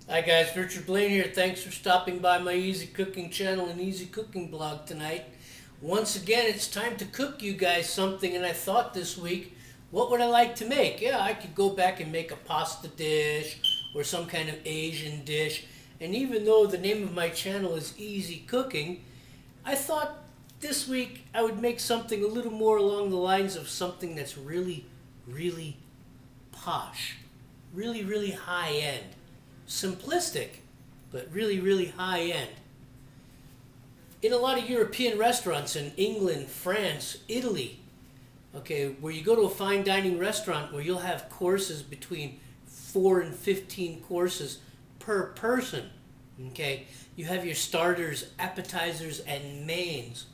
Hi guys, Richard Blaine here. Thanks for stopping by my Easy Cooking channel and Easy Cooking blog tonight. Once again, it's time to cook you guys something, and I thought this week, what would I like to make? Yeah, I could go back and make a pasta dish or some kind of Asian dish. And even though the name of my channel is Easy Cooking, I thought this week I would make something a little more along the lines of something that's really, really posh. Really, really high end. Simplistic, but really, really high end. In a lot of European restaurants in England, France, Italy, okay, where you go to a fine dining restaurant where you'll have courses between 4 and 15 courses per person, okay? You have your starters, appetizers, and mains.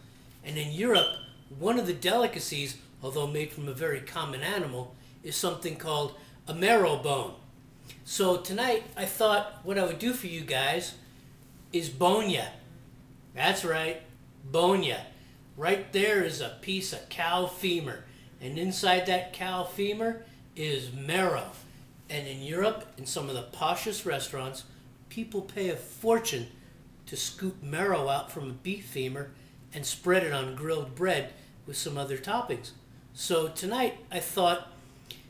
And in Europe, one of the delicacies, although made from a very common animal, is something called a marrow bone. So tonight, I thought what I would do for you guys is bone ya. That's right, bone ya. Right there is a piece of cow femur. And inside that cow femur is marrow. And in Europe, in some of the poshest restaurants, people pay a fortune to scoop marrow out from a beef femur and spread it on grilled bread with some other toppings. So tonight, I thought,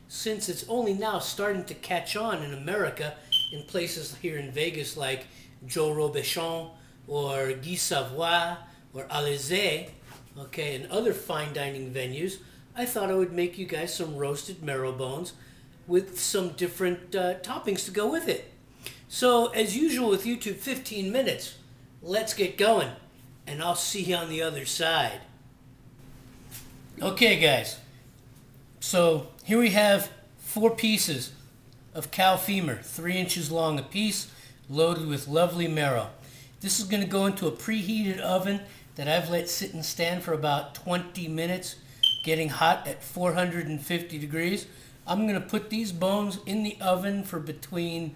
since it's only now starting to catch on in America, in places here in Vegas like Joe Robuchon or Guy Savoy or Alizé, okay, and other fine dining venues, I thought I would make you guys some roasted marrow bones with some different toppings to go with it. So, as usual with YouTube, 15 minutes. Let's get going, and I'll see you on the other side. Okay, guys. So here we have 4 pieces of cow femur, 3 inches long a piece, loaded with lovely marrow. This is going to go into a preheated oven that I've let sit and stand for about 20 minutes, getting hot at 450 degrees. I'm going to put these bones in the oven for between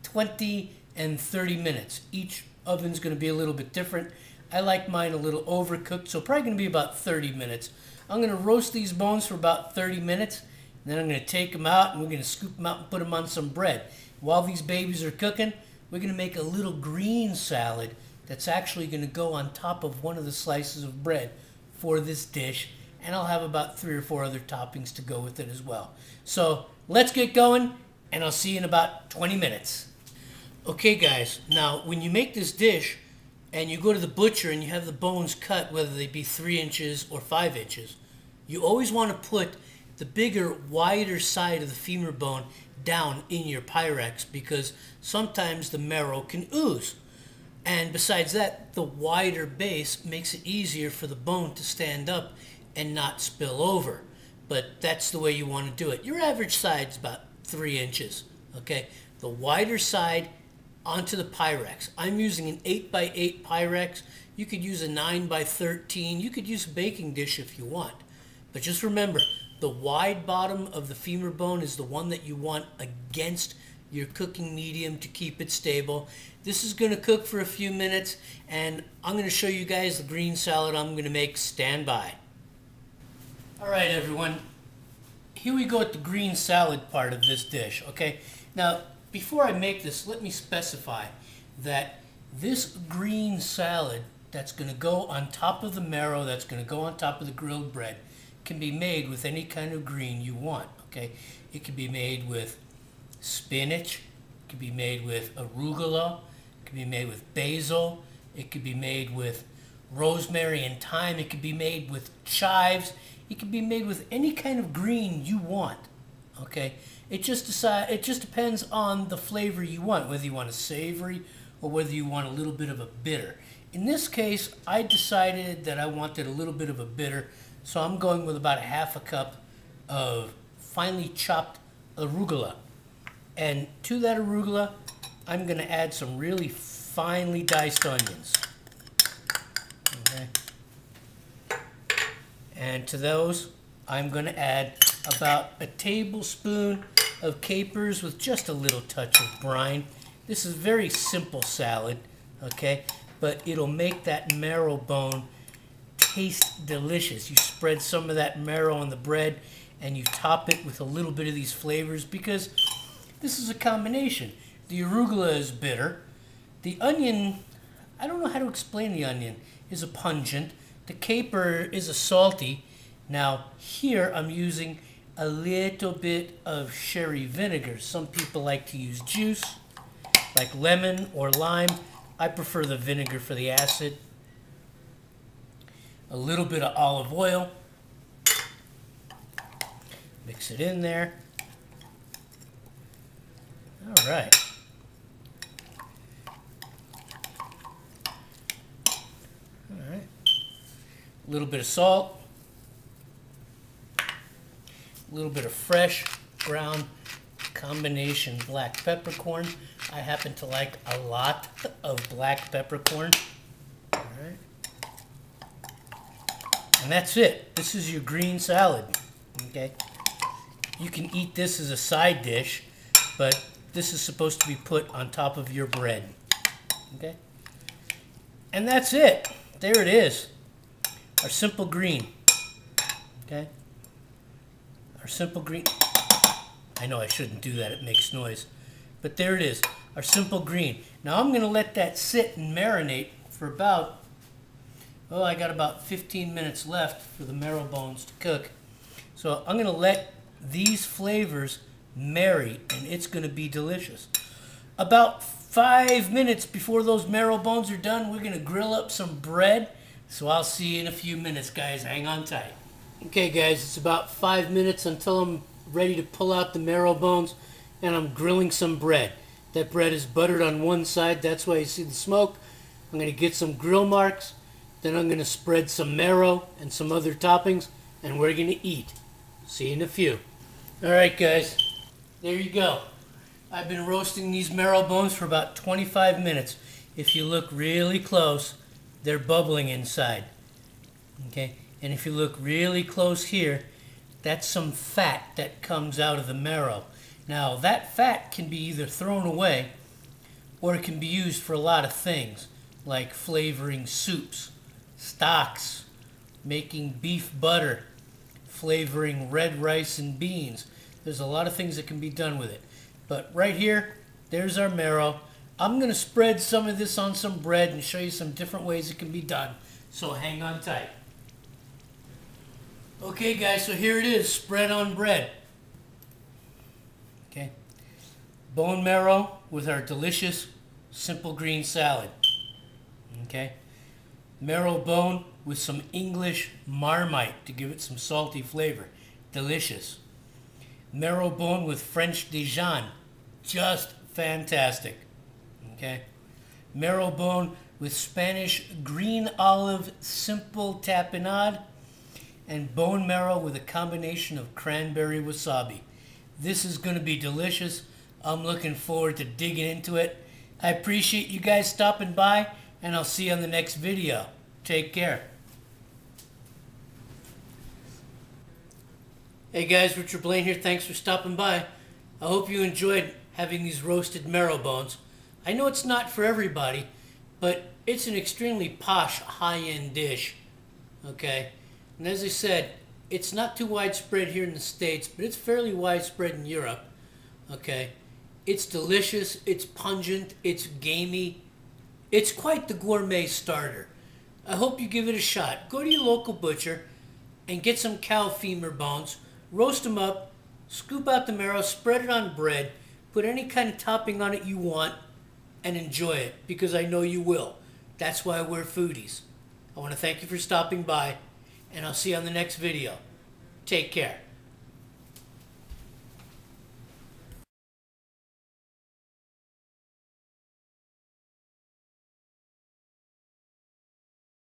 20 and 30 minutes. Each oven's going to be a little bit different. I like mine a little overcooked, so probably going to be about 30 minutes. I'm going to roast these bones for about 30 minutes, and then I'm going to take them out, and we're going to scoop them out and put them on some bread. While these babies are cooking, we're going to make a little green salad that's actually going to go on top of one of the slices of bread for this dish, and I'll have about 3 or 4 other toppings to go with it as well. So let's get going, and I'll see you in about 20 minutes. Okay, guys, now when you make this dish, and you go to the butcher and you have the bones cut, whether they be 3 inches or 5 inches, you always want to put the bigger, wider side of the femur bone down in your Pyrex, because sometimes the marrow can ooze. And besides that, the wider base makes it easier for the bone to stand up and not spill over. But that's the way you want to do it. Your average side's about 3 inches, okay? The wider side onto the Pyrex. I'm using an 8x8 Pyrex. You could use a 9x13. You could use a baking dish if you want. But just remember, the wide bottom of the femur bone is the one that you want against your cooking medium to keep it stable. This is going to cook for a few minutes, and I'm going to show you guys the green salad I'm going to make. Stand by. All right, everyone. Here we go at the green salad part of this dish, okay? Now, before I make this, let me specify that this green salad that's going to go on top of the marrow, that's going to go on top of the grilled bread, can be made with any kind of green you want, okay? It can be made with spinach, it can be made with arugula, it can be made with basil, it could be made with rosemary and thyme, it could be made with chives, it can be made with any kind of green you want, okay? It just depends on the flavor you want, whether you want a savory or whether you want a little bit of a bitter. In this case, I decided that I wanted a little bit of a bitter, so I'm going with about a half a cup of finely chopped arugula. And to that arugula, I'm going to add some really finely diced onions. Okay. And to those, I'm going to add about a tablespoon of capers with just a little touch of brine. This is a very simple salad, okay? But it'll make that marrow bone taste delicious. You spread some of that marrow on the bread and you top it with a little bit of these flavors, because this is a combination. The arugula is bitter. The onion, I don't know how to explain the onion, is a pungent. The caper is a salty. Now here I'm using a little bit of sherry vinegar. Some people like to use juice, like lemon or lime. I prefer the vinegar for the acid. A little bit of olive oil. Mix it in there. All right. All right. A little bit of salt. A little bit of fresh ground combination black peppercorn. I happen to like a lot of black peppercorn. All right. And that's it. This is your green salad. Okay. You can eat this as a side dish, but this is supposed to be put on top of your bread. Okay? And that's it. There it is. Our simple green. Okay? Our simple green. I know I shouldn't do that. It makes noise. But there it is. Our simple green. Now I'm going to let that sit and marinate for about, oh, I got about 15 minutes left for the marrow bones to cook. So I'm going to let these flavors marry, and it's going to be delicious. About 5 minutes before those marrow bones are done, we're going to grill up some bread. So I'll see you in a few minutes, guys. Hang on tight. Okay, guys, it's about 5 minutes until I'm ready to pull out the marrow bones, and I'm grilling some bread. That bread is buttered on one side. That's why you see the smoke. I'm going to get some grill marks. Then I'm going to spread some marrow and some other toppings, and we're going to eat. See you in a few. Alright guys, there you go. I've been roasting these marrow bones for about 25 minutes. If you look really close, they're bubbling inside. Okay, and if you look really close here, that's some fat that comes out of the marrow. Now that fat can be either thrown away or it can be used for a lot of things, like flavoring soups, stocks, making beef butter, flavoring red rice and beans. There's a lot of things that can be done with it. But right here, there's our marrow. I'm going to spread some of this on some bread and show you some different ways it can be done. So hang on tight. Okay guys, so here it is, spread on bread. Okay. Bone marrow with our delicious simple green salad. Okay. Marrow bone with some English Marmite to give it some salty flavor. Delicious. Marrow bone with French Dijon. Just fantastic. Okay. Marrow bone with Spanish green olive simple tapenade. And bone marrow with a combination of cranberry wasabi. This is going to be delicious. I'm looking forward to digging into it. I appreciate you guys stopping by, and I'll see you on the next video. Take care. Hey guys, Richard Blaine here. Thanks for stopping by. I hope you enjoyed having these roasted marrow bones. I know it's not for everybody, but it's an extremely posh, high-end dish. Okay? And as I said, it's not too widespread here in the States, but it's fairly widespread in Europe. Okay? It's delicious, it's pungent, it's gamey. It's quite the gourmet starter. I hope you give it a shot. Go to your local butcher and get some cow femur bones, roast them up, scoop out the marrow, spread it on bread, put any kind of topping on it you want, and enjoy it, because I know you will. That's why we're foodies. I want to thank you for stopping by, and I'll see you on the next video. Take care.